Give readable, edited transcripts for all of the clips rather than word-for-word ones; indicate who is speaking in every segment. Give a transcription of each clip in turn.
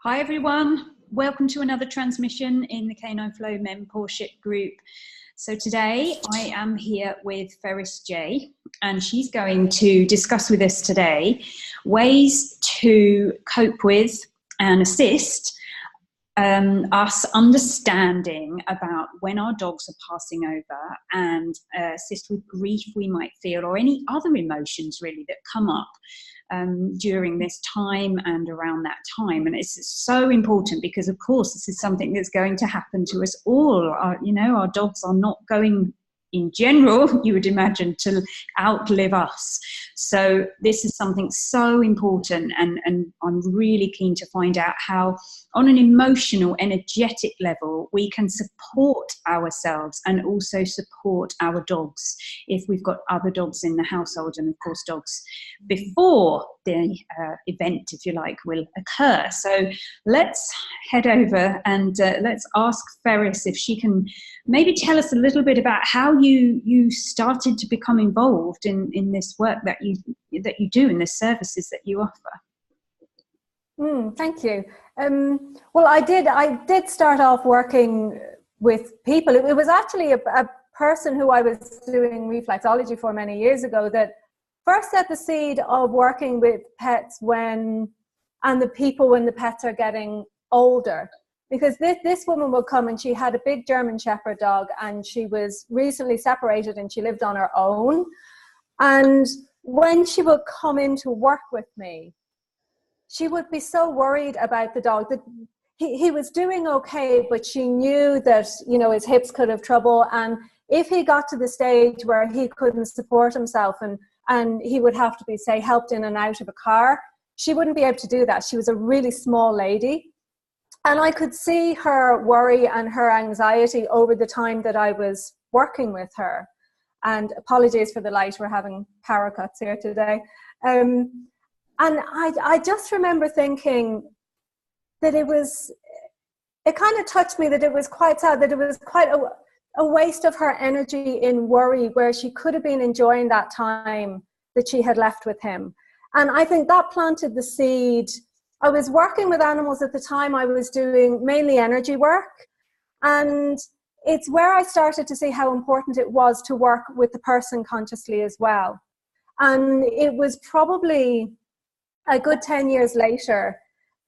Speaker 1: Hi everyone, welcome to another transmission in the Canine Flow Mentorship Group. So today I am here with Ferris Jay, and she's going to discuss with us today ways to cope with and assist us understanding about when our dogs are passing over, and assist with grief we might feel or any other emotions really that come up during this time and around that time. And it's so important because, of course, this is something that's going to happen to us all. Our dogs are not going, in general, you would imagine, to outlive us. So this is something so important, and I'm really keen to find out how, on an emotional, energetic level, we can support ourselves and also support our dogs if we've got other dogs in the household, and of course dogs before the event, if you like, will occur. So let's head over and let's ask Ferris if she can maybe tell us a little bit about how you started to become involved in this work that you do, in the services that you offer.
Speaker 2: Thank you. Well, I did start off working with people. It was actually a person who I was doing reflexology for many years ago that first set the seed of working with pets when the pets are getting older. Because this woman would come, and she had a big German Shepherd dog, and she was recently separated and she lived on her own. And when she would come in to work with me, she would be so worried about the dog that he was doing okay, but she knew that, his hips could have trouble. And if he got to the stage where he couldn't support himself and he would have to be, say, helped in and out of a car, she wouldn't be able to do that. She was a really small lady. And I could see her worry and her anxiety over the time that I was working with her. And apologies for the light, we're having power cuts here today. And I just remember thinking that it kind of touched me that it was quite sad, that it was quite a waste of her energy in worry, where she could have been enjoying that time that she had left with him. And I think that planted the seed. I was working with animals at the time. I was doing mainly energy work. And it's where I started to see how important it was to work with the person consciously as well. And it was probably a good 10 years later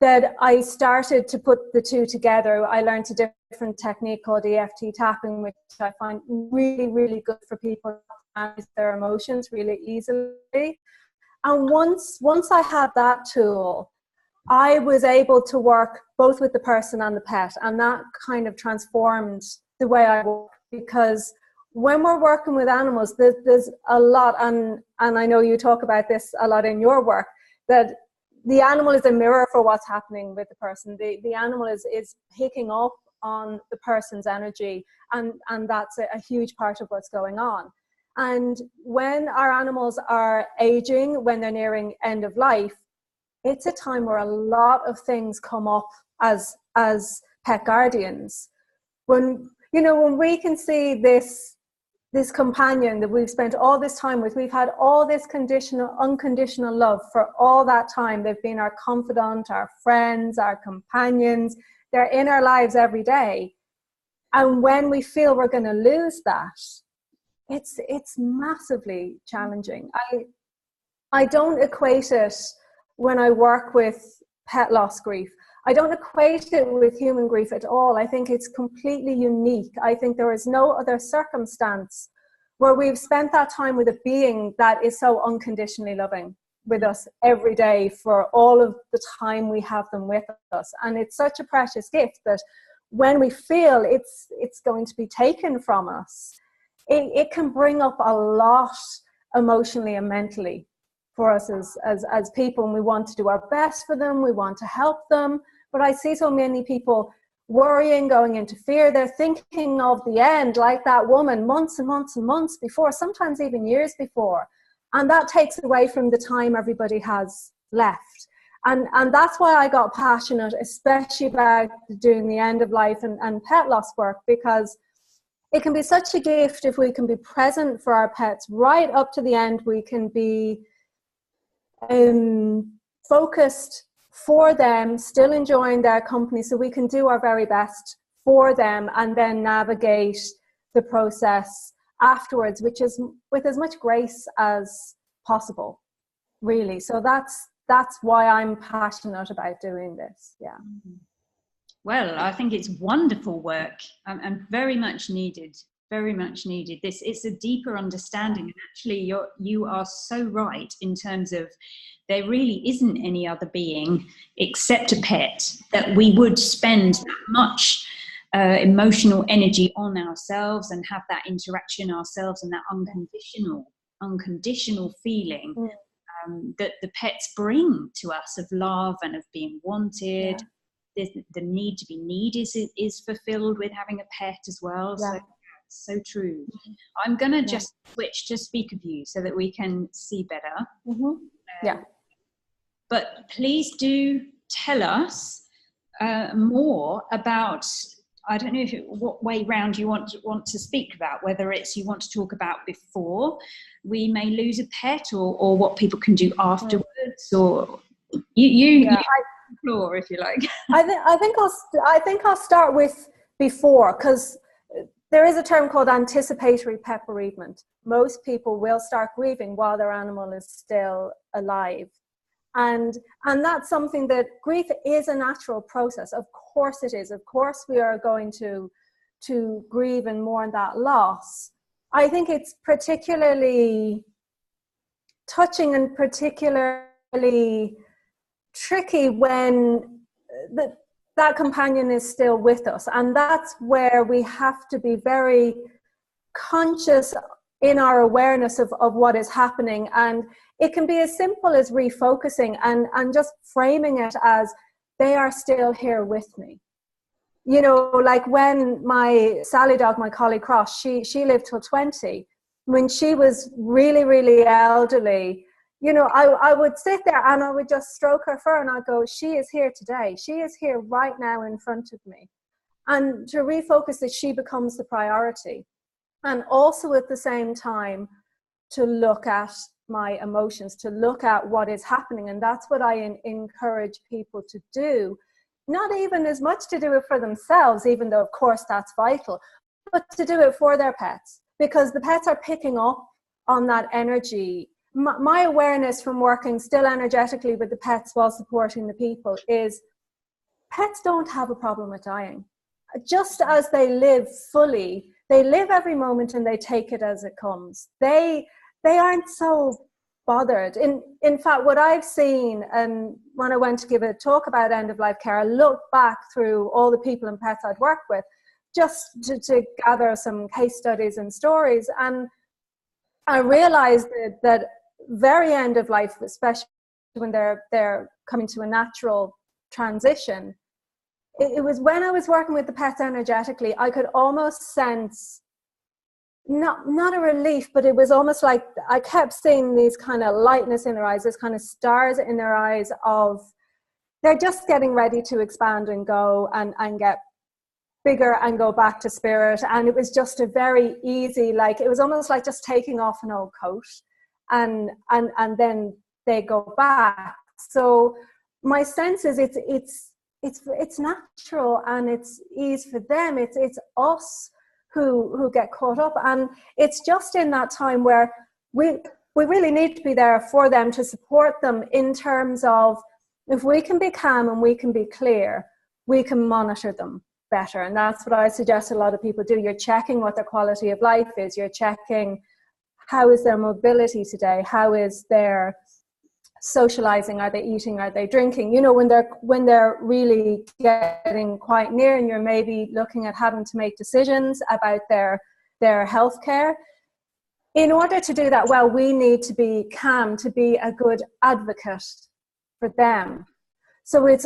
Speaker 2: that I started to put the two together. I learned a different technique called EFT tapping, which I find really, really good for people to manage their emotions really easily. And once I had that tool, I was able to work both with the person and the pet, and that kind of transformed the way I work. Because when we're working with animals, there's a lot, and I know you talk about this a lot in your work, that the animal is a mirror for what's happening with the person. The animal is picking up on the person's energy, and that's a huge part of what's going on. And when our animals are aging, when they're nearing end of life, it's a time where a lot of things come up as pet guardians. When we can see this companion that we've spent all this time with, we've had all this unconditional love for all that time. They've been our confidant, our friends, our companions. They're in our lives every day. And when we feel we're going to lose that, it's massively challenging. I don't equate it, when I work with pet loss grief, I don't equate it with human grief at all. I think it's completely unique. I think there is no other circumstance where we've spent that time with a being that is so unconditionally loving with us every day for all of the time we have them with us. And it's such a precious gift that when we feel it's going to be taken from us, it can bring up a lot emotionally and mentally for us as people, and we want to do our best for them, we want to help them. But I see so many people worrying, going into fear. They're thinking of the end, like that woman, months and months and months before, sometimes even years before. And that takes away from the time everybody has left. And that's why I got passionate, especially about doing the end of life and pet loss work, because it can be such a gift if we can be present for our pets right up to the end. We can be focused for them, still enjoying their company, so we can do our very best for them and then navigate the process afterwards, which is with as much grace as possible, really. So that's why I'm passionate about doing this. Yeah.
Speaker 1: Well, I think it's wonderful work, and very much needed. Very much needed. It's a deeper understanding, and actually you are so right in terms of there really isn't any other being except a pet that we would spend that much emotional energy on ourselves and have that interaction ourselves and that unconditional feeling that the pets bring to us of love and of being wanted. The need to be needed is fulfilled with having a pet as well. So true. I'm going to just switch to speaker view so that we can see better. But please do tell us more about, I don't know what way round you want to speak about, whether it's you want to talk about before we may lose a pet or what people can do afterwards, or you explore if you like.
Speaker 2: I think I'll start with before, because there is a term called anticipatory pet bereavement. Most people will start grieving while their animal is still alive. And that's something that grief is a natural process. Of course it is. Of course we are going to grieve and mourn that loss. I think it's particularly touching and particularly tricky when that companion is still with us, and that's where we have to be very conscious in our awareness of what is happening. And it can be as simple as refocusing and just framing it as they are still here with me. You know, like when my Sally dog, my Collie Cross, she lived till 20. When she was really, really elderly, you know, I would sit there and I would just stroke her fur and I'd go, she is here today. She is here right now in front of me. And to refocus that she becomes the priority. And also at the same time, to look at my emotions, to look at what is happening. And that's what I encourage people to do. Not even as much to do it for themselves, even though of course that's vital, but to do it for their pets, because the pets are picking up on that energy. My awareness from working still energetically with the pets while supporting the people is pets don't have a problem with dying. Just as they live fully, they live every moment and they take it as it comes. They aren't so bothered. In fact, what I've seen, and when I went to give a talk about end-of-life care, I looked back through all the people and pets I'd worked with just to gather some case studies and stories. And I realized that very end of life, especially when they're coming to a natural transition, it was when I was working with the pets energetically, I could almost sense not a relief, but it was almost like I kept seeing these kind of lightness in their eyes, this kind of stars in their eyes of they're just getting ready to expand and go and get bigger and go back to spirit. And it was just a very easy, like it was almost like just taking off an old coat and then they go back. So my sense is it's natural and it's ease for them. It's us who get caught up, and it's just in that time where we really need to be there for them, to support them in terms of, if we can be calm and we can be clear, we can monitor them better. And that's what I suggest a lot of people do. You're checking what their quality of life is. You're checking how is their mobility today, how is their socializing, are they eating, are they drinking, you know, when they're really getting quite near and you're maybe looking at having to make decisions about their health care. In order to do that well, we need to be calm, to be a good advocate for them. So it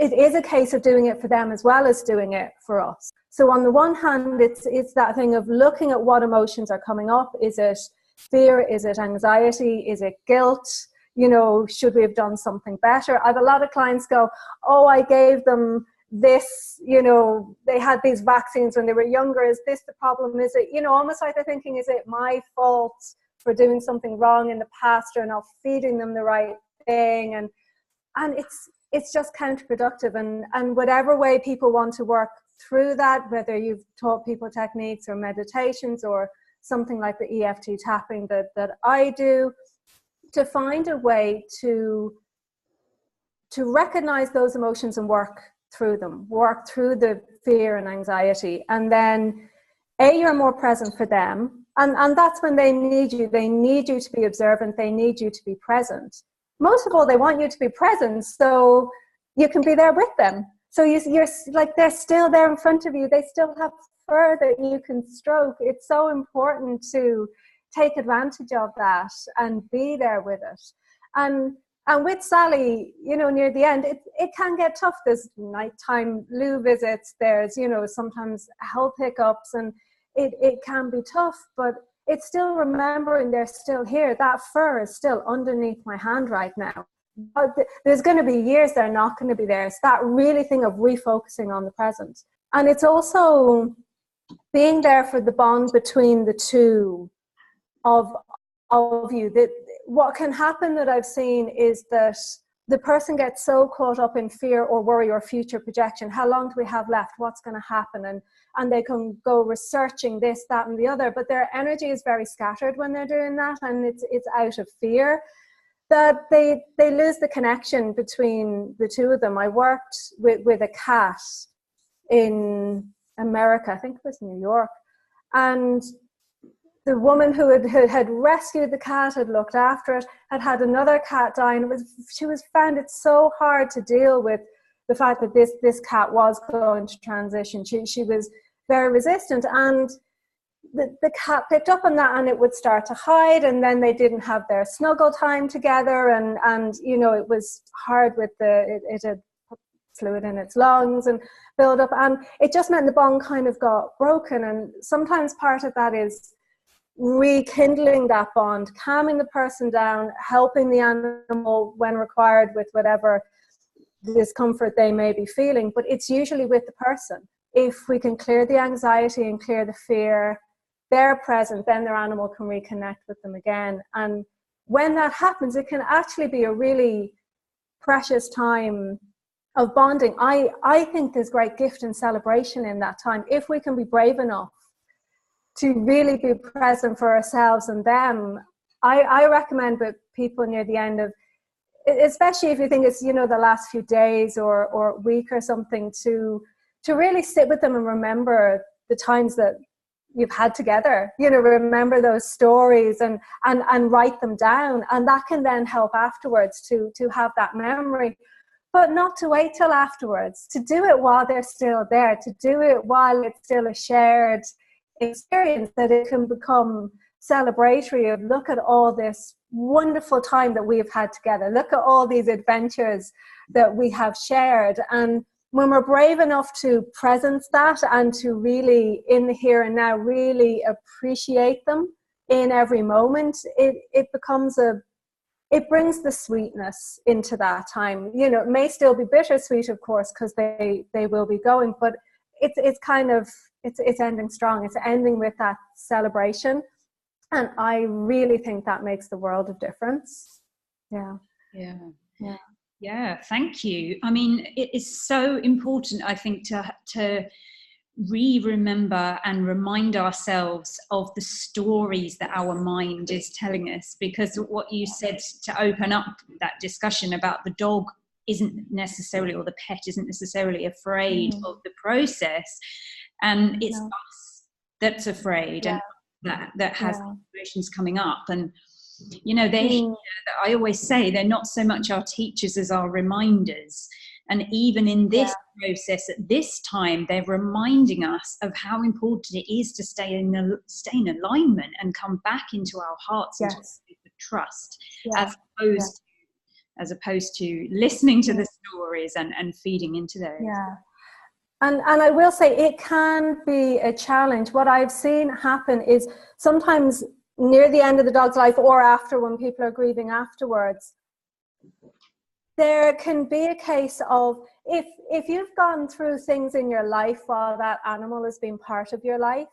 Speaker 2: is a case of doing it for them as well as doing it for us. So on the one hand, it's that thing of looking at what emotions are coming up. Is it fear? Is it anxiety? Is it guilt? You know, should we have done something better? I have a lot of clients go, oh, I gave them this, you know, they had these vaccines when they were younger. Is this the problem? Is it, you know, almost like they're thinking, is it my fault for doing something wrong in the past or not feeding them the right thing? and it's just counterproductive. And whatever way people want to work through that, whether you've taught people techniques or meditations or something like the EFT tapping that I do, to find a way to recognize those emotions and work through them, work through the fear and anxiety. And then you're more present for them. And that's when they need you. They need you to be observant. They need you to be present. Most of all, they want you to be present so you can be there with them. So you're like, they're still there in front of you. They still have fur that you can stroke. It's so important to take advantage of that and be there with it. And with Sally, you know, near the end, it can get tough. There's nighttime loo visits. There's, you know, sometimes health hiccups, and it can be tough, but it's still remembering they're still here. That fur is still underneath my hand right now. But there's going to be years they're not going to be there. It's that really thing of refocusing on the present. And it's also being there for the bond between the two of you. That what can happen that I've seen is that the person gets so caught up in fear or worry or future projection. How long do we have left? What's going to happen? And they can go researching this, that, and the other, but their energy is very scattered when they're doing that, and it's out of fear that they lose the connection between the two of them. I worked with a cat in America, I think it was New York, and the woman who had rescued the cat, had looked after it, had another cat die, and she found it so hard to deal with the fact that this cat was going to transition. She was very resistant, and the cat picked up on that, and it would start to hide, and then they didn't have their snuggle time together, and you know, it was hard with it had fluid in its lungs and build up, and it just meant the bond kind of got broken. And sometimes part of that is rekindling that bond, calming the person down, helping the animal when required with whatever discomfort they may be feeling, but it's usually with the person. If we can clear the anxiety and clear the fear, they're present, then their animal can reconnect with them again. And when that happens, it can actually be a really precious time of bonding. I think there's great gift and celebration in that time, if we can be brave enough to really be present for ourselves and them. I recommend with people near the end of, especially if you think it's, you know, the last few days or week or something, to really sit with them and remember the times that you've had together, you know, remember those stories and write them down. And that can then help afterwards to have that memory, but not to wait till afterwards, to do it while they're still there, to do it while it's still a shared experience, that it can become celebratory of, look at all this wonderful time that we've had together, look at all these adventures that we have shared. And when we're brave enough to presence that and to really, in the here and now, really appreciate them in every moment, it becomes it brings the sweetness into that time. You know, it may still be bittersweet, of course, because they will be going, but it's kind of, it's ending strong. It's ending with that celebration. And I really think that makes the world of difference. Yeah.
Speaker 1: Yeah. Yeah. Yeah. Thank you. I mean, it is so important, I think, to remember and remind ourselves of the stories that our mind is telling us, because what you said, to open up that discussion about the dog isn't necessarily, or the pet isn't necessarily afraid of the process, and it's us that's afraid and that has emotions coming up. And you know, I always say they're not so much our teachers as our reminders. And even in this process, at this time, they're reminding us of how important it is to stay in alignment and come back into our hearts and to trust, as opposed to listening to the stories and feeding into those.
Speaker 2: Yeah. And I will say, it can be a challenge. What I've seen happen is sometimes near the end of the dog's life, or after, when people are grieving afterwards, there can be a case of, if you've gone through things in your life while that animal has been part of your life,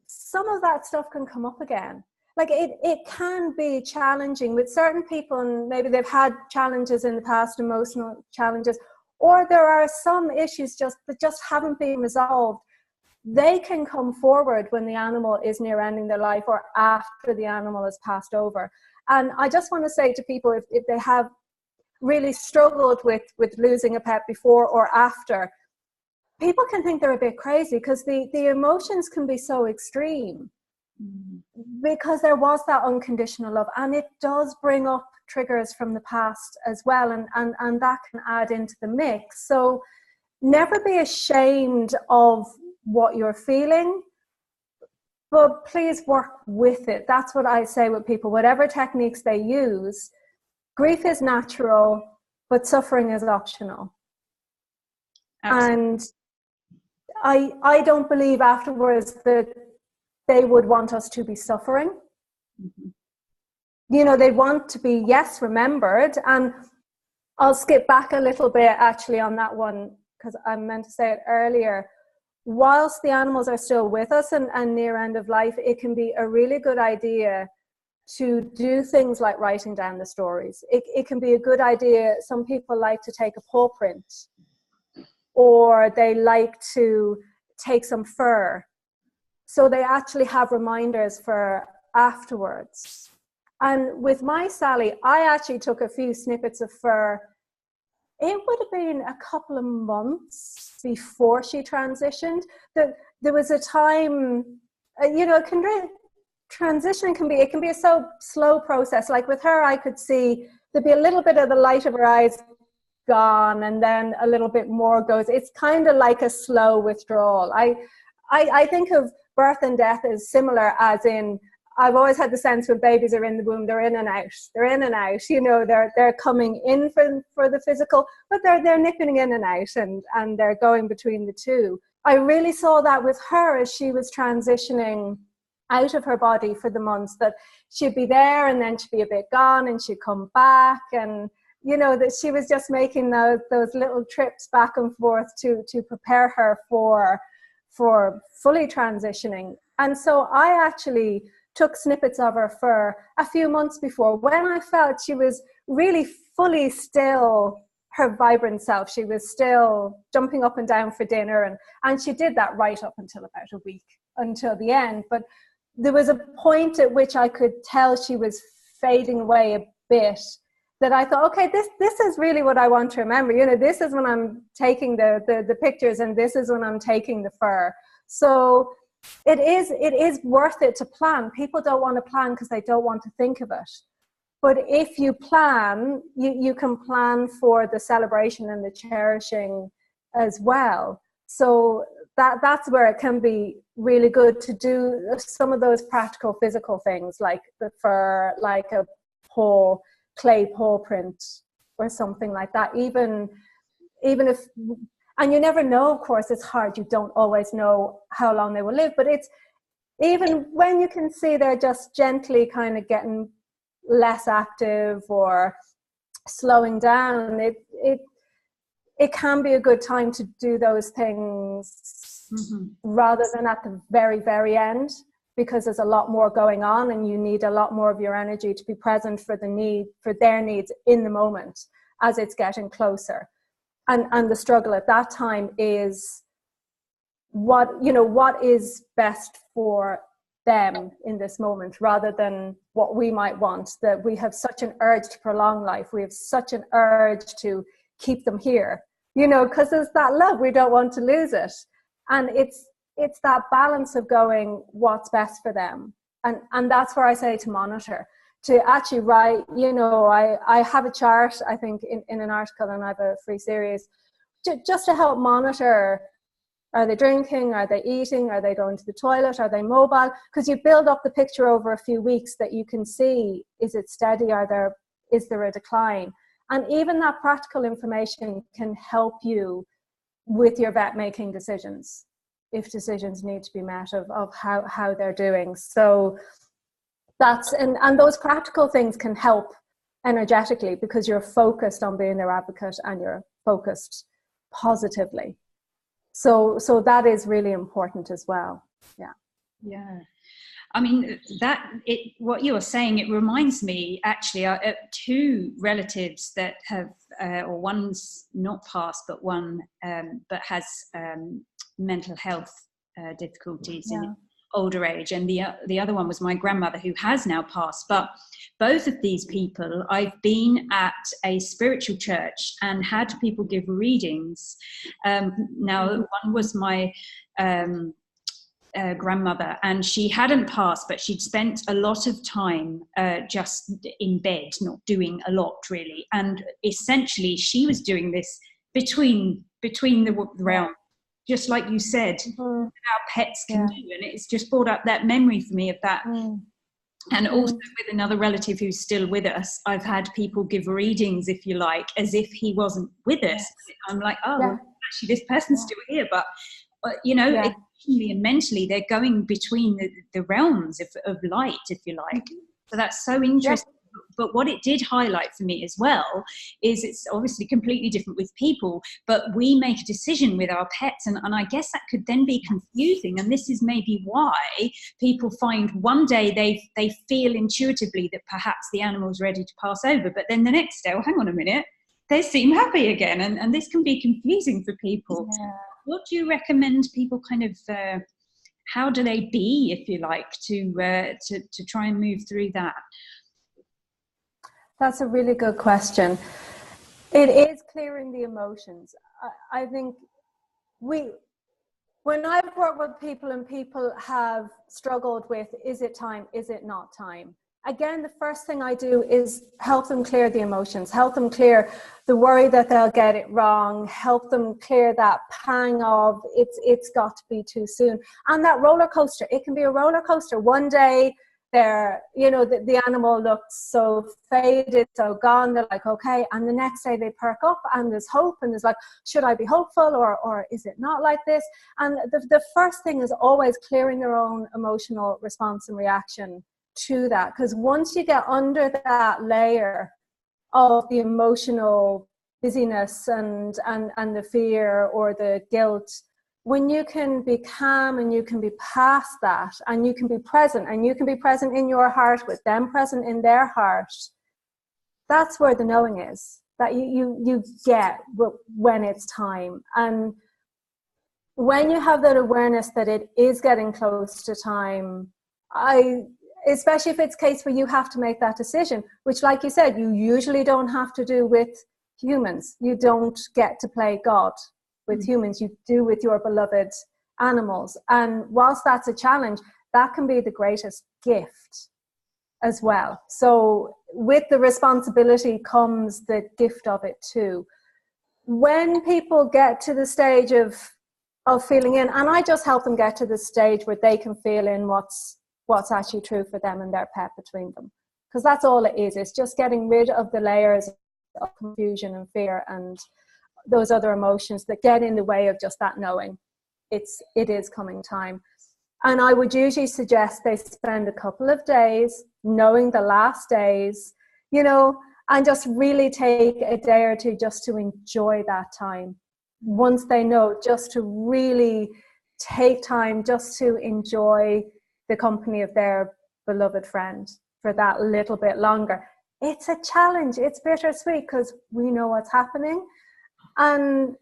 Speaker 2: some of that stuff can come up again. like it can be challenging with certain people, and maybe they've had challenges in the past, emotional challenges, or there are some issues that just haven't been resolved. They can come forward when the animal is near ending their life or after the animal has passed over. And I just want to say to people, if they have really struggled with losing a pet before or after, people can think they're a bit crazy because the emotions can be so extreme, because there was that unconditional love, and it does bring up triggers from the past as well, and that can add into the mix. So never be ashamed of what you're feeling, but please work with it. That's what I say with people, whatever techniques they use. Grief is natural, but suffering is optional. Absolutely. And I don't believe afterwards that they would want us to be suffering. Mm-hmm. You know, they want to be, yes, remembered. And I'll skip back a little bit actually on that one, because I meant to say it earlier. Whilst the animals are still with us and near end of life, it can be a really good idea to do things like writing down the stories. It can be a good idea. Some people like to take a paw print, or they like to take some fur. So they actually have reminders for afterwards. And with my Sally, I actually took a few snippets of fur. It would have been a couple of months before she transitioned. There was a time, you know, transition can be a so slow process. Like with her, I could see there'd be a little bit of the light of her eyes gone, and then a little bit more goes. It's kind of like a slow withdrawal. I think of birth and death as similar, as in, I've always had the sense when babies are in the womb, they're in and out. They're in and out. You know, they're coming in for the physical, but they're nipping in and out, and they're going between the two. I really saw that with her as she was transitioning out of her body for the months, that she'd be there and then she'd be a bit gone and she'd come back, and you know, that she was just making those little trips back and forth to prepare her for fully transitioning. And so I actually took snippets of her fur a few months before, when I felt she was really fully still her vibrant self. She was still jumping up and down for dinner, and she did that right up until about a week, until the end. But there was a point at which I could tell she was fading away a bit, that I thought, okay, this is really what I want to remember. You know, this is when I'm taking the pictures, and this is when I'm taking the fur. So it is worth it to plan. People don't want to plan because they don't want to think of it. But if you plan, you can plan for the celebration and the cherishing as well. So that's where it can be really good to do some of those practical physical things, like the fur, like a clay paw print or something like that. Even if, and you never know, of course, it's hard. You don't always know how long they will live, but it's, even when you can see they're just gently kind of getting less active or slowing down, it can be a good time to do those things, mm-hmm. rather than at the very, very end, because there's a lot more going on and you need a lot more of your energy to be present for their needs in the moment as it's getting closer. And the struggle at that time is what is best for them in this moment, rather than what we might want. That we have such an urge to prolong life. We have such an urge to keep them here, because there's that love. We don't want to lose it. And it's that balance of going, what's best for them. And that's where I say to monitor, to actually write, I have a chart, I think, in an article, and I have a free series, just to help monitor. Are they drinking? Are they eating? Are they going to the toilet? Are they mobile? Because you build up the picture over a few weeks that you can see, is it steady? Is there a decline? And even that practical information can help you with your vet making decisions, if decisions need to be met of how they're doing. So that's, and those practical things can help energetically, because you're focused on being their advocate and you're focused positively. So that is really important as well. Yeah.
Speaker 1: I mean, what you're saying, it reminds me actually two relatives that have, or one's not passed, but one but has mental health difficulties in older age, and the other one was my grandmother, who has now passed. But both of these people, I've been at a spiritual church and had people give readings. Now, one was my grandmother, and she hadn't passed, but she'd spent a lot of time just in bed, not doing a lot really, and essentially she was doing this between the realm, just like you said, our pets can do. And it's just brought up that memory for me of that. And also with another relative who's still with us, I've had people give readings, if you like, as if he wasn't with us. I'm like, well, actually this person's still here, but you know, emotionally and mentally they're going between the realms of light, if you like. So that's so interesting. But what it did highlight for me as well is it's obviously completely different with people, but we make a decision with our pets, and I guess that could then be confusing. And this is maybe why people find one day they feel intuitively that perhaps the animal's ready to pass over, but then the next day, oh, hang on a minute, they seem happy again, and this can be confusing for people. What do you recommend people kind of how do they be, if you like, to try and move through that?
Speaker 2: That's a really good question. It is clearing the emotions. I think when I've worked with people and people have struggled with, is it time, is it not time? Again, the first thing I do is help them clear the emotions, help them clear the worry that they'll get it wrong, help them clear that pang of it's got to be too soon. And that roller coaster, it can be a roller coaster. One day, the animal looks so faded, so gone, they're like, okay, and the next day they perk up and there's hope, and there's like, should I be hopeful, or is it not like this? And the first thing is always clearing their own emotional response and reaction to that, because once you get under that layer of the emotional busyness and the fear or the guilt, when you can be calm and you can be past that, and you can be present, and you can be present in your heart with them present in their heart, that's where the knowing is, that you get when it's time. And when you have that awareness that it is getting close to time, especially if it's a case where you have to make that decision, which, like you said, you usually don't have to do with humans. You don't get to play God with humans, you do with your beloved animals. And whilst that's a challenge, that can be the greatest gift as well. So with the responsibility comes the gift of it too. When people get to the stage of feeling in, and I just help them get to the stage where they can feel in what's actually true for them and their pet between them. Because that's all it is. It's just getting rid of the layers of confusion and fear and those other emotions that get in the way of just that knowing it is coming time. And I would usually suggest they spend a couple of days knowing the last days, and just really take a day or two just to enjoy that time. Once they know, just to really take time just to enjoy the company of their beloved friend for that little bit longer. It's a challenge. It's bittersweet because we know what's happening. And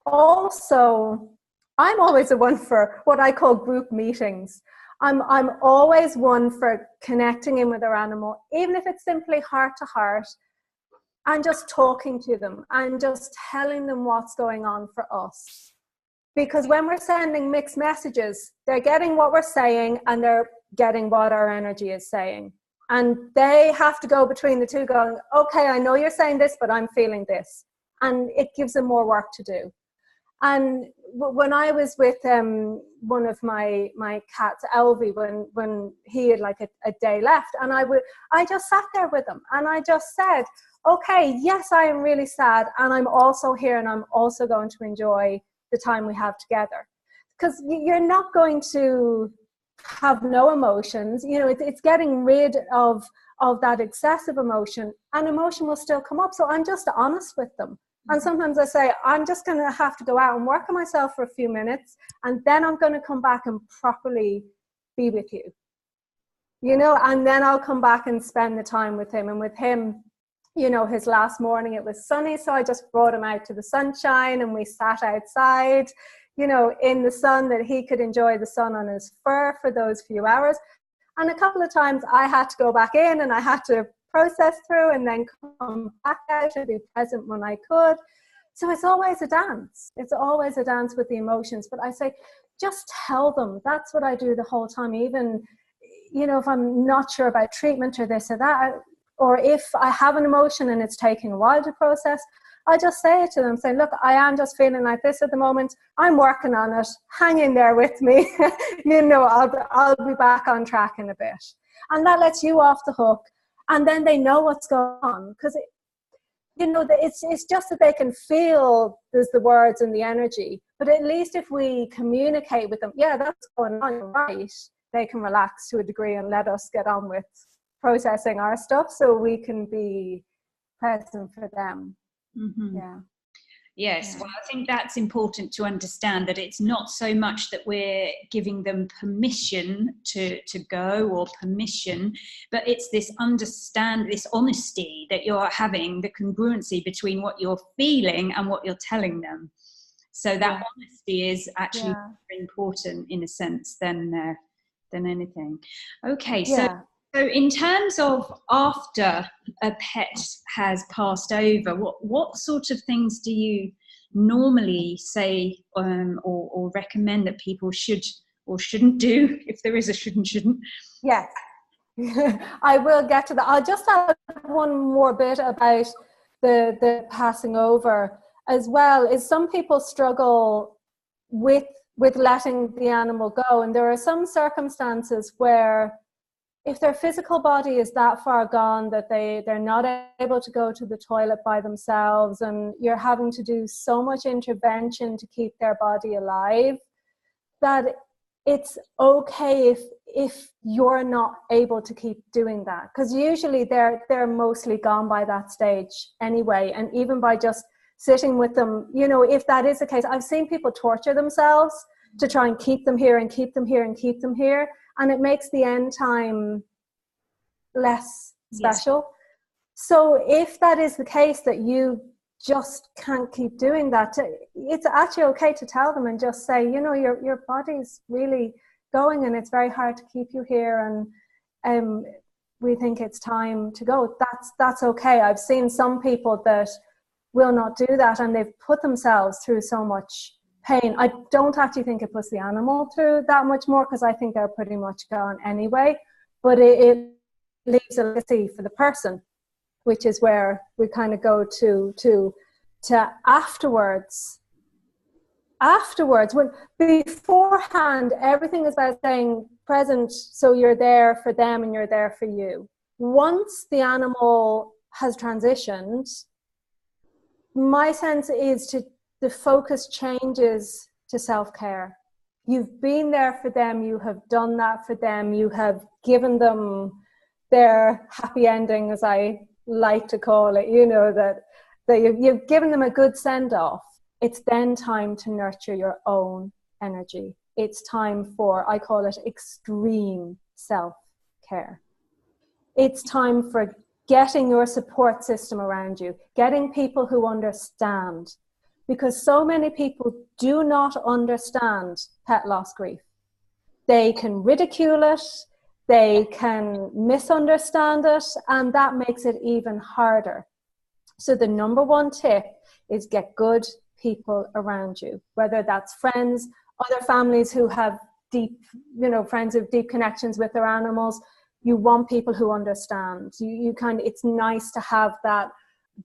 Speaker 2: also, I'm always the one for what I call group meetings. I'm always one for connecting in with our animal, even if it's simply heart to heart, and just talking to them and just telling them what's going on for us. Because when we're sending mixed messages, they're getting what we're saying and they're getting what our energy is saying. And they have to go between the two going, okay, I know you're saying this, but I'm feeling this. And it gives them more work to do. And when I was with one of my cats, Elvie, when he had like a day left, and I just sat there with him and I just said, okay, yes, I am really sad, and I'm also here, and I'm also going to enjoy the time we have together. Because you're not going to have no emotions. It's getting rid of that excessive emotion, and emotion will still come up. So I'm just honest with them. And sometimes I say, I'm just going to have to go out and work on myself for a few minutes, and then I'm going to come back and properly be with you. you know, and then I'll come back and spend the time with him. And with him, you know, his last morning, it was sunny, so I just brought him out to the sunshine and we sat outside, you know, in the sun, that he could enjoy the sun on his fur for those few hours. And a couple of times I had to go back in and I had to process through and then come back out and be present when I could. So it's always a dance. It's always a dance with the emotions. But I say, just tell them. That's what I do the whole time. Even, you know, if I'm not sure about treatment or this or that, or if I have an emotion and it's taking a while to process, I just say it to them, say, look, I am just feeling like this at the moment. I'm working on it. Hang in there with me. You know, I'll be back on track in a bit. And that lets you off the hook. And then they know what's going on. Because, you know, it's just that they can feel there's the words and the energy. But at least if we communicate with them, yeah, that's going on, you're right, they can relax to a degree and let us get on with processing our stuff so we can be present for them.
Speaker 1: Mm-hmm.
Speaker 2: Yeah.
Speaker 1: Yes,
Speaker 2: Yeah.
Speaker 1: well, I think that's important to understand, that it's not so much that we're giving them permission to go, or permission, but it's this honesty that you're having, the congruency between what you're feeling and what you're telling them. So that honesty is actually more important in a sense than anything. Okay, so in terms of after a pet has passed over, what sort of things do you normally say or recommend that people should or shouldn't do, if there is a shouldn't?
Speaker 2: Yes, I will get to that. I'll just add one more bit about the passing over as well. Is some people struggle with letting the animal go, and there are some circumstances where if their physical body is that far gone that they're not able to go to the toilet by themselves, and you're having to do so much intervention to keep their body alive, that it's okay if you're not able to keep doing that, because usually they're mostly gone by that stage anyway. And even by just sitting with them, you know, if that is the case, I've seen people torture themselves to try and keep them here and keep them here and keep them here. And it makes the end time less special. Yes. So if that is the case, that you just can't keep doing that, it's actually okay to tell them and just say, you know, your body's really going and it's very hard to keep you here, and we think it's time to go. That's okay. I've seen some people that will not do that, and they've put themselves through so much pain. I don't actually think it puts the animal through that much more, because I think they're pretty much gone anyway, but it leaves a legacy for the person, which is where we kind of go to afterwards. When beforehand, everything is about staying present, so you're there for them and you're there for you. Once the animal has transitioned, my sense is the focus changes to self-care. You've been there for them, you have done that for them, you have given them their happy ending, as I like to call it, you know, that you've given them a good send-off. It's then time to nurture your own energy. It's time for, I call it, extreme self-care. It's time for getting your support system around you, getting people who understand, because so many people do not understand pet loss grief. They can ridicule it, they can misunderstand it, and that makes it even harder. So the number one tip is get good people around you, whether that's friends, other families who have deep, you know, friends with deep connections with their animals. You want people who understand. You kind of, it's nice to have that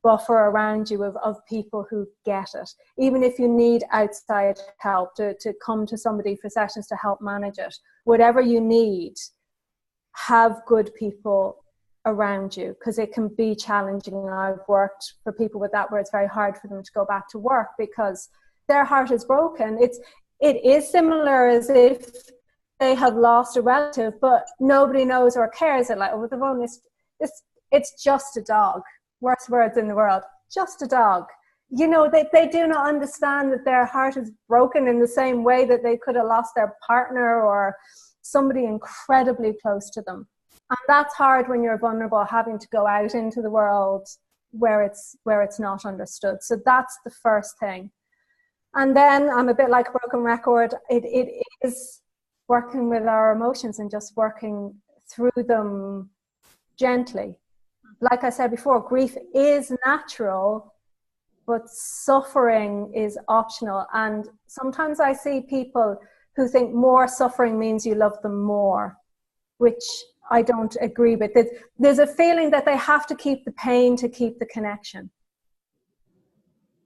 Speaker 2: buffer around you of people who get it. Even if you need outside help to come to somebody for sessions to help manage it, whatever you need, have good people around you, because it can be challenging. I've worked for people with that where it's very hard for them to go back to work because their heart is broken. It is similar as if they have lost a relative, but nobody knows or cares. It like, oh, the phone is, it's just a dog. Worst words in the world, just a dog. You know, they do not understand that their heart is broken in the same way that they could have lost their partner or somebody incredibly close to them. And that's hard when you're vulnerable, having to go out into the world where it's not understood. So that's the first thing. And then I'm a bit like a broken record. It is working with our emotions and just working through them gently. Like I said before, grief is natural, but suffering is optional. And sometimes I see people who think more suffering means you love them more, which I don't agree with. There's a feeling that they have to keep the pain to keep the connection.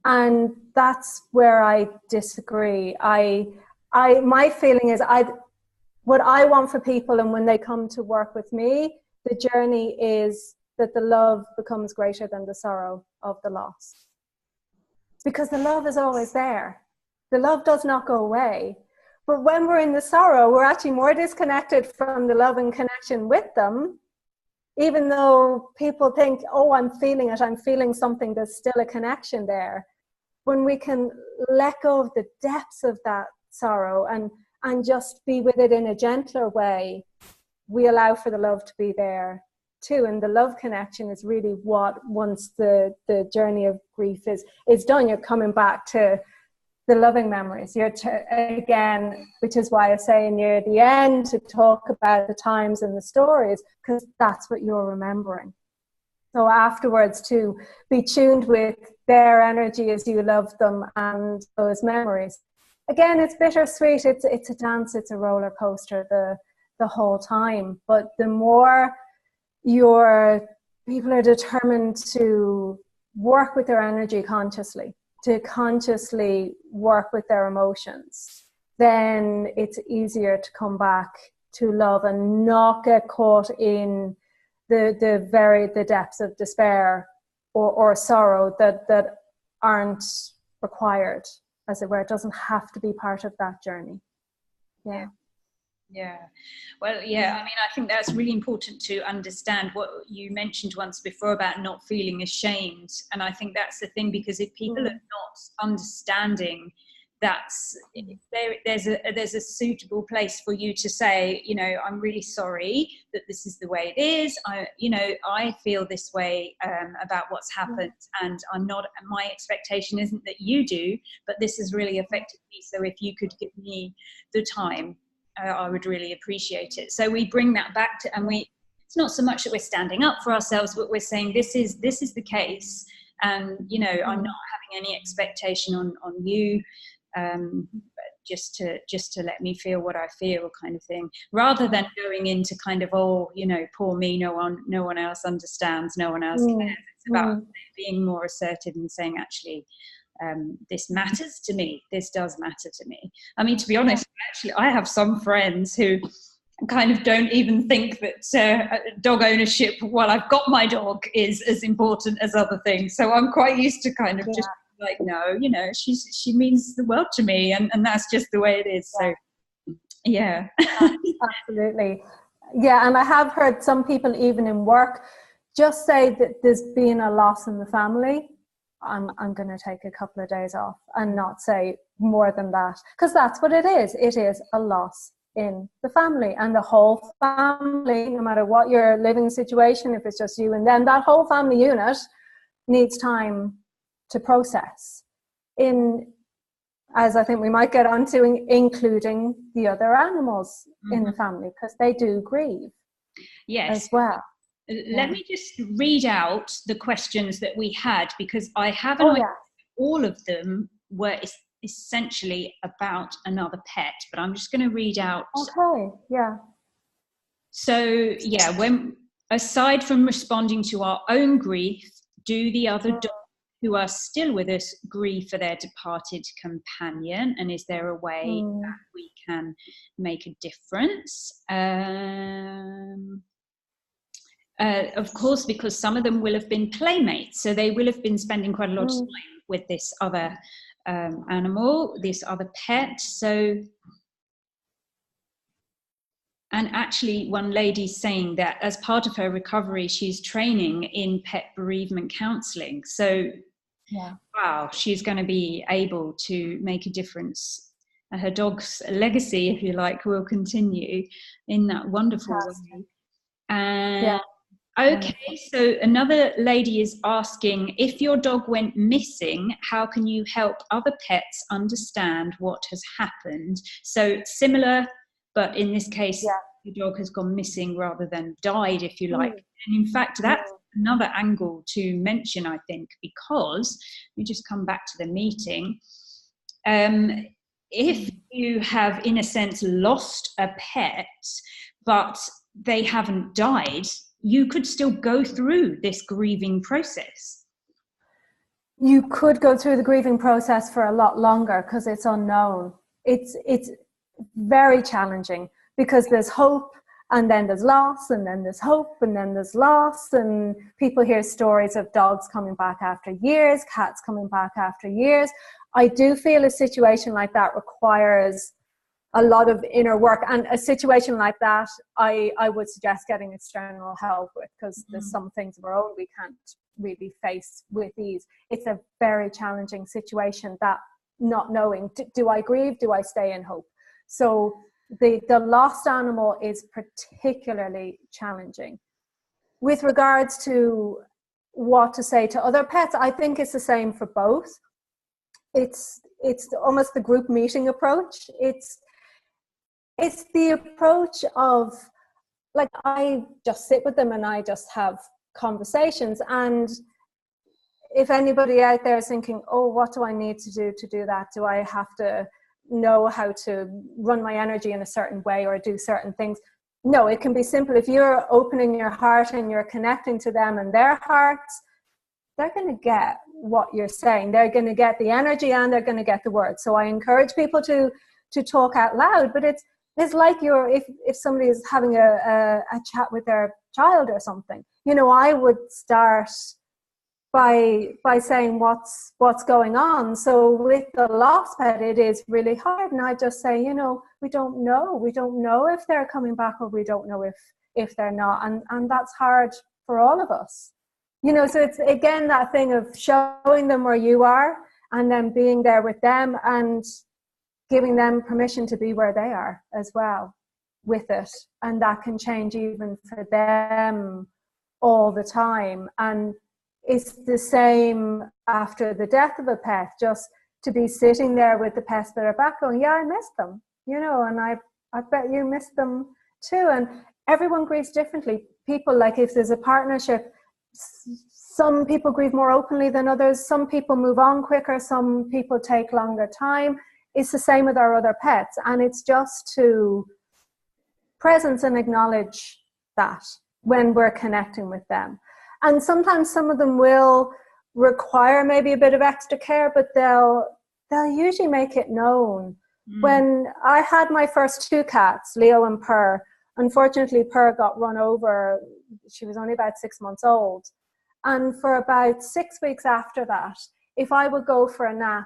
Speaker 2: And that's where I disagree. My feeling is what I want for people, and when they come to work with me, the journey is that the love becomes greater than the sorrow of the loss. Because the love is always there. The love does not go away. But when we're in the sorrow, we're actually more disconnected from the love and connection with them. Even though people think, oh, I'm feeling it, I'm feeling something, there's still a connection there. When we can let go of the depths of that sorrow and just be with it in a gentler way, we allow for the love to be there too. And the love connection is really what, once the journey of grief is done, you're coming back to the loving memories. Again, which is why I say near the end to talk about the times and the stories, because that's what you're remembering. So afterwards, to be tuned with their energy as you love them and those memories. Again, it's bittersweet. It's a dance. It's a roller coaster the whole time. But the more people are determined to work with their energy consciously, to consciously work with their emotions, then it's easier to come back to love and not get caught in the depths of despair or sorrow that aren't required, as it were. It doesn't have to be part of that journey.
Speaker 1: Yeah. Well, yeah, I mean, I think that's really important to understand what you mentioned once before about not feeling ashamed. And I think that's the thing, because if people are not understanding there's a suitable place for you to say, you know, I'm really sorry that this is the way it is. I feel this way about what's happened, and my expectation isn't that you do, but this has really affected me. So if you could give me the time, I would really appreciate it. So we bring that back to, and it's not so much that we're standing up for ourselves, but we're saying this is the case, and you know, I'm not having any expectation on you. Just to let me feel what I feel, kind of thing, rather than going into kind of, oh, you know, poor me, no one else understands, no one else cares. It's about being more assertive and saying, actually, this matters to me. This does matter to me. I mean, to be honest, actually, I have some friends who kind of don't even think that dog ownership, while I've got my dog, is as important as other things. So I'm quite used to kind of just like, no, you know, she means the world to me, and that's just the way it is. So yeah.
Speaker 2: Absolutely. Yeah. And I have heard some people, even in work, just say that there's been a loss in the family. I'm going to take a couple of days off, and not say more than that, because that's what it is. It is a loss in the family, and the whole family, no matter what your living situation, if it's just you and them, that whole family unit needs time to process, as I think we might get onto, including the other animals in the family, because they do grieve as well.
Speaker 1: Let me just read out the questions that we had, because I have an idea all of them were essentially about another pet, but I'm just going to read out.
Speaker 2: Okay, yeah.
Speaker 1: So, when aside from responding to our own grief, do the other dogs who are still with us grieve for their departed companion? And is there a way that we can make a difference? Of course, because some of them will have been playmates, so they will have been spending quite a lot of time with this other animal, this other pet. So, and actually one lady's saying that as part of her recovery, she's training in pet bereavement counselling. So wow, she's going to be able to make a difference. Her dog's legacy, if you like, will continue in that wonderful way. And
Speaker 2: Yeah.
Speaker 1: okay, so another lady is asking, if your dog went missing, how can you help other pets understand what has happened? So similar, but in this case,
Speaker 2: Yeah.
Speaker 1: the dog has gone missing rather than died, if you like.
Speaker 2: Mm.
Speaker 1: And in fact, that's
Speaker 2: Mm.
Speaker 1: another angle to mention, I think, because we just come back to the meeting. If you have, in a sense, lost a pet, but they haven't died, you could still go through this grieving process.
Speaker 2: You could go through the grieving process for a lot longer because it's unknown. It's very challenging because there's hope, and then there's loss, and then there's hope, and then there's loss. And people hear stories of dogs coming back after years, cats coming back after years. I do feel a situation like that requires a lot of inner work, and a situation like that I would suggest getting external help with, because there's some things of our own we can't really face with ease. It's a very challenging situation, that not knowing, do I grieve, do I stay in hope? So the lost animal is particularly challenging. With regards to what to say to other pets, I think it's the same for both. It's almost the group meeting approach. It's the approach of, like, I just sit with them and I just have conversations. And if anybody out there is thinking, oh, what do I need to do that? Do I have to know how to run my energy in a certain way or do certain things? No, it can be simple. If you're opening your heart and you're connecting to them and their hearts, they're going to get what you're saying. They're going to get the energy and they're going to get the words. So I encourage people to talk out loud, but it's like if somebody is having a chat with their child or something, I would start by saying what's going on. So with the lost pet, it is really hard, and I just say, we don't know if they're coming back, or we don't know if they're not, and that's hard for all of us. So it's again that thing of showing them where you are, and then being there with them and giving them permission to be where they are as well with it. And that can change even for them all the time. And it's the same after the death of a pet, just to be sitting there with the pets that are back going, yeah, I miss them, and I bet you miss them too. And everyone grieves differently. People, like, if there's a partnership, some people grieve more openly than others. Some people move on quicker. Some people take longer time. It's the same with our other pets. And it's just to presence and acknowledge that when we're connecting with them. And sometimes some of them will require maybe a bit of extra care, but they'll usually make it known. When I had my first two cats, Leo and Purr, unfortunately Purr got run over. She was only about 6 months old. And for about 6 weeks after that, if I would go for a nap,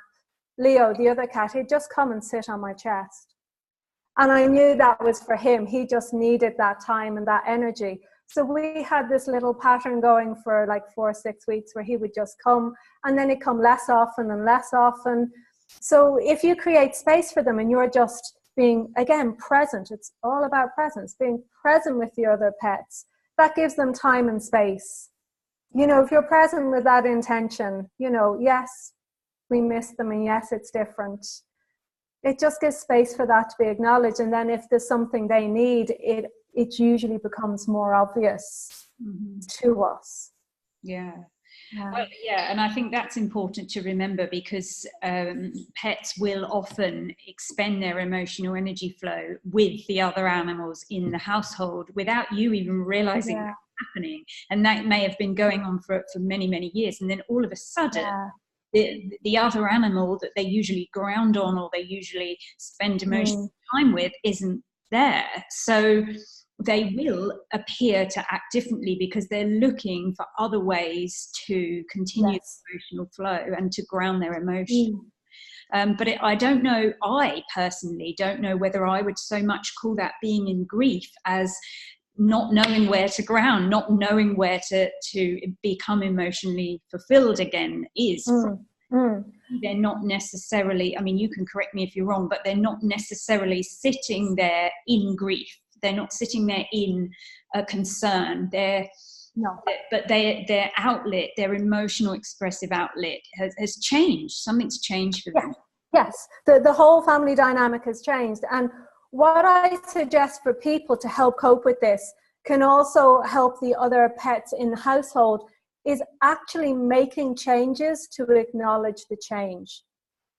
Speaker 2: Leo, the other cat, he'd just come and sit on my chest. And I knew that was for him. He just needed that time and that energy. So we had this little pattern going for like 4 or 6 weeks where he would just come, and then he'd come less often and less often. So if you create space for them and you're just being, again, present, it's all about presence, being present with the other pets, that gives them time and space. If you're present with that intention, yes, we miss them, and yes, it's different. It just gives space for that to be acknowledged. And then if there's something they need, it usually becomes more obvious to us.
Speaker 1: Yeah. Well, yeah, and I think that's important to remember, because pets will often expend their emotional energy flow with the other animals in the household without you even realizing that's happening. And that may have been going on for many, many years. And then all of a sudden, the other animal that they usually ground on or they usually spend emotional time with isn't there. So they will appear to act differently because they're looking for other ways to continue the emotional flow and to ground their emotion. But I don't know, I personally don't know whether I would so much call that being in grief as not knowing where to ground, not knowing where to become emotionally fulfilled again is. They're not necessarily, I mean, you can correct me if you're wrong, but they're not necessarily sitting there in grief. they're not sitting there in a concern.
Speaker 2: No.
Speaker 1: But their outlet, their emotional expressive outlet has changed. Something's changed for them.
Speaker 2: Yes, the whole family dynamic has changed. And what I suggest for people to help cope with this can also help the other pets in the household is actually making changes to acknowledge the change.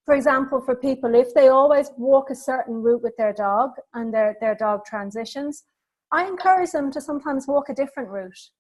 Speaker 2: For example, for people, if they always walk a certain route with their dog and their dog transitions, I encourage them to sometimes walk a different route,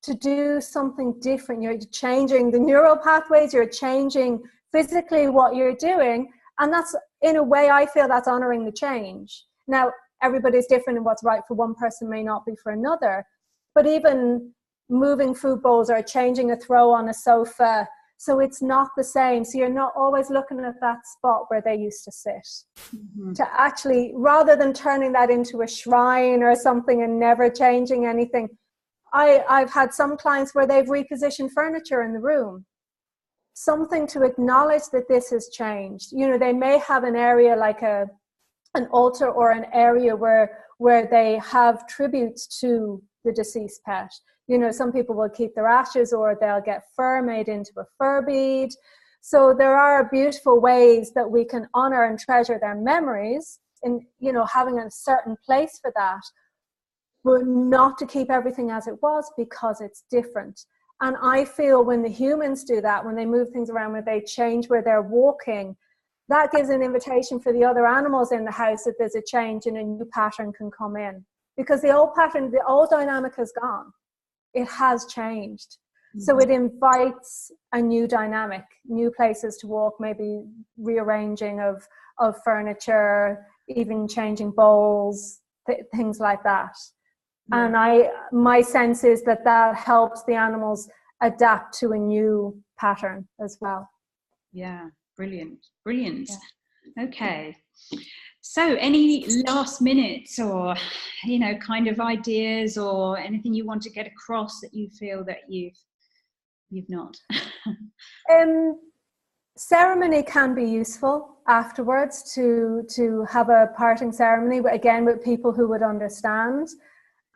Speaker 2: to do something different. You're changing the neural pathways, you're changing physically what you're doing, and that's, in a way, I feel that's honoring the change. Now, everybody's different, and what's right for one person may not be for another, but even moving food bowls or changing a throw on a sofa, so it's not the same. So you're not always looking at that spot where they used to sit. Mm-hmm. To actually, rather than turning that into a shrine or something and never changing anything, I've had some clients where they've repositioned furniture in the room. Something to acknowledge that this has changed. You know, they may have an area like an altar or an area where they have tributes to the deceased pet. You know, some people will keep their ashes, or they'll get fur made into a fur bead. So there are beautiful ways that we can honor and treasure their memories, and, you know, having a certain place for that, but not to keep everything as it was, because it's different. And I feel when the humans do that, when they move things around, when they change where they're walking, that gives an invitation for the other animals in the house that there's a change and a new pattern can come in. Because the old pattern, the old dynamic has gone. It has changed. Mm-hmm. So it invites a new dynamic, new places to walk, maybe rearranging of furniture, even changing bowls, things like that. Yeah. And my sense is that helps the animals adapt to a new pattern as well.
Speaker 1: Yeah, brilliant. Yeah. Okay. So any last minutes or, you know, kind of ideas or anything you want to get across that you feel that you've not?
Speaker 2: Ceremony can be useful afterwards to have a parting ceremony, but again, with people who would understand.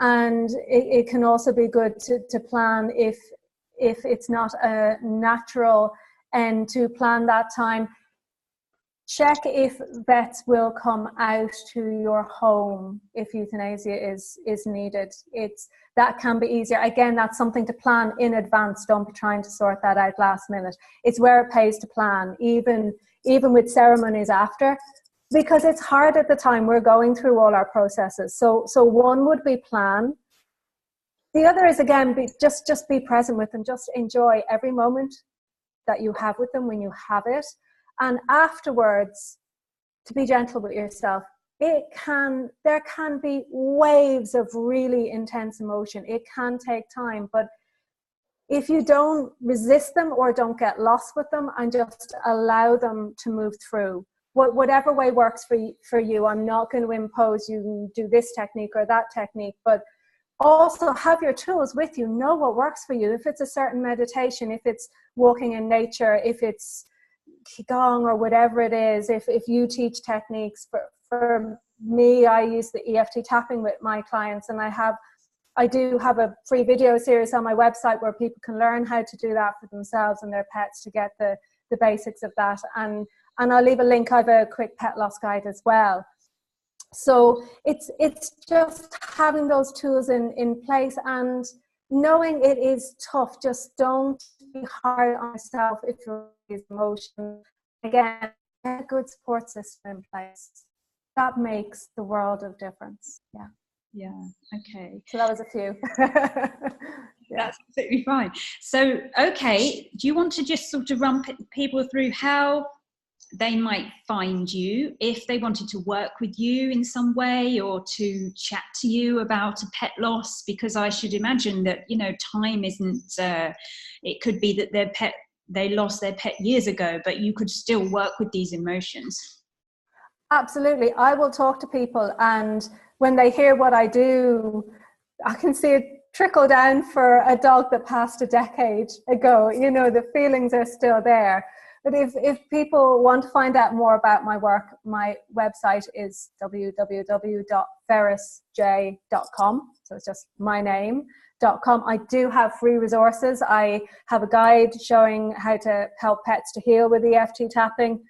Speaker 2: And it can also be good to plan if it's not a natural end, to plan that time. Check if vets will come out to your home if euthanasia is needed. That can be easier. Again, that's something to plan in advance. Don't be trying to sort that out last minute. It's where it pays to plan, even with ceremonies after, because it's hard at the time. We're going through all our processes. So one would be plan. The other is, again, just be present with them. Just enjoy every moment that you have with them when you have it. And afterwards, to be gentle with yourself. There can be waves of really intense emotion. It can take time, but if you don't resist them or don't get lost with them and just allow them to move through, whatever way works for you, I'm not going to impose you do this technique or that technique, but also have your tools with you. Know what works for you. If it's a certain meditation, if it's walking in nature, if it's Qigong or whatever it is, if you teach techniques. For me, I use the EFT tapping with my clients, and I do have a free video series on my website where people can learn how to do that for themselves and their pets to get the basics of that. And I'll leave a link. I have a quick pet loss guide as well. So it's just having those tools in place and knowing it is tough. Just don't be hard on yourself if you're emotional. Again, get a good support system in place. That makes the world of difference.
Speaker 1: Yeah. Okay.
Speaker 2: So that was a few.
Speaker 1: That's absolutely fine. So, okay, do you want to just sort of run people through how they might find you if they wanted to work with you in some way or to chat to you about a pet loss? Because I should imagine that, you know, time isn't, it could be that they lost their pet years ago, but you could still work with these emotions.
Speaker 2: Absolutely. I will talk to people, and when they hear what I do, I can see it trickle down for a dog that passed a decade ago. You know, the feelings are still there. But if people want to find out more about my work, my website is www.ferrisjay.com. So it's just my name.com. I do have free resources. I have a guide showing how to help pets to heal with EFT tapping,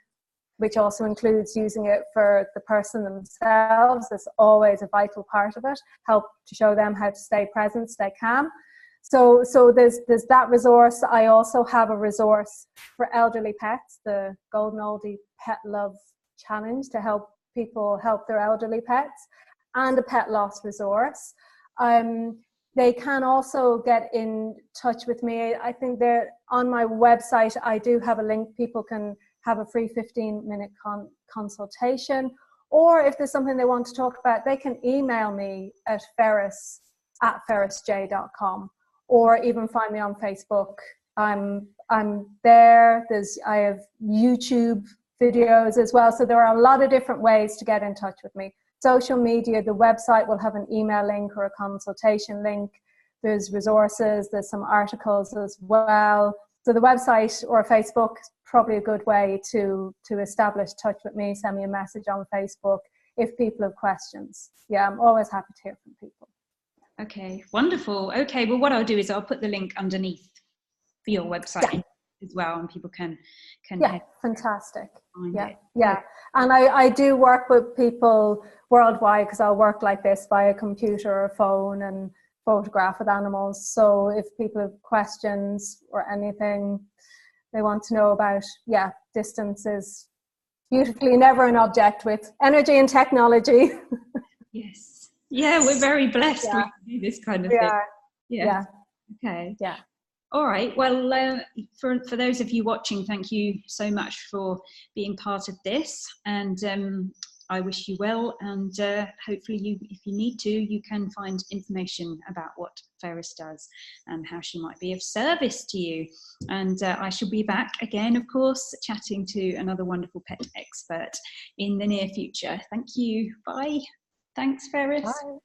Speaker 2: which also includes using it for the person themselves. It's always a vital part of it. Help to show them how to stay present, stay calm. So there's that resource. I also have a resource for elderly pets, the Golden Oldie Pet Love Challenge, to help people help their elderly pets, and a pet loss resource. They can also get in touch with me. I think they're on my website. I do have a link. People can have a free 15-minute consultation, or if there's something they want to talk about, they can email me at ferrisjay.com, or even find me on Facebook. I'm there. I have YouTube videos as well. So there are a lot of different ways to get in touch with me. Social media, the website will have an email link or a consultation link. There's resources, there's some articles as well. So the website or Facebook is probably a good way to establish touch with me. Send me a message on Facebook if people have questions. Yeah, I'm always happy to hear from people.
Speaker 1: Okay, wonderful. Okay, well, what I'll do is I'll put the link underneath for your website as well, and people can
Speaker 2: fantastic. Yeah. And I do work with people worldwide, because I'll work like this via computer or phone and photograph with animals. So if people have questions or anything they want to know about, distance is beautifully never an object with energy and technology.
Speaker 1: Yes. Yeah, we're very blessed we can do this kind of thing. Yeah. Okay.
Speaker 2: Yeah.
Speaker 1: All right. Well, for those of you watching, thank you so much for being part of this. And I wish you well. And hopefully, if you need to, you can find information about what Ferris does and how she might be of service to you. And I shall be back again, of course, chatting to another wonderful pet expert in the near future. Thank you. Bye. Thanks, Ferris.
Speaker 2: Bye.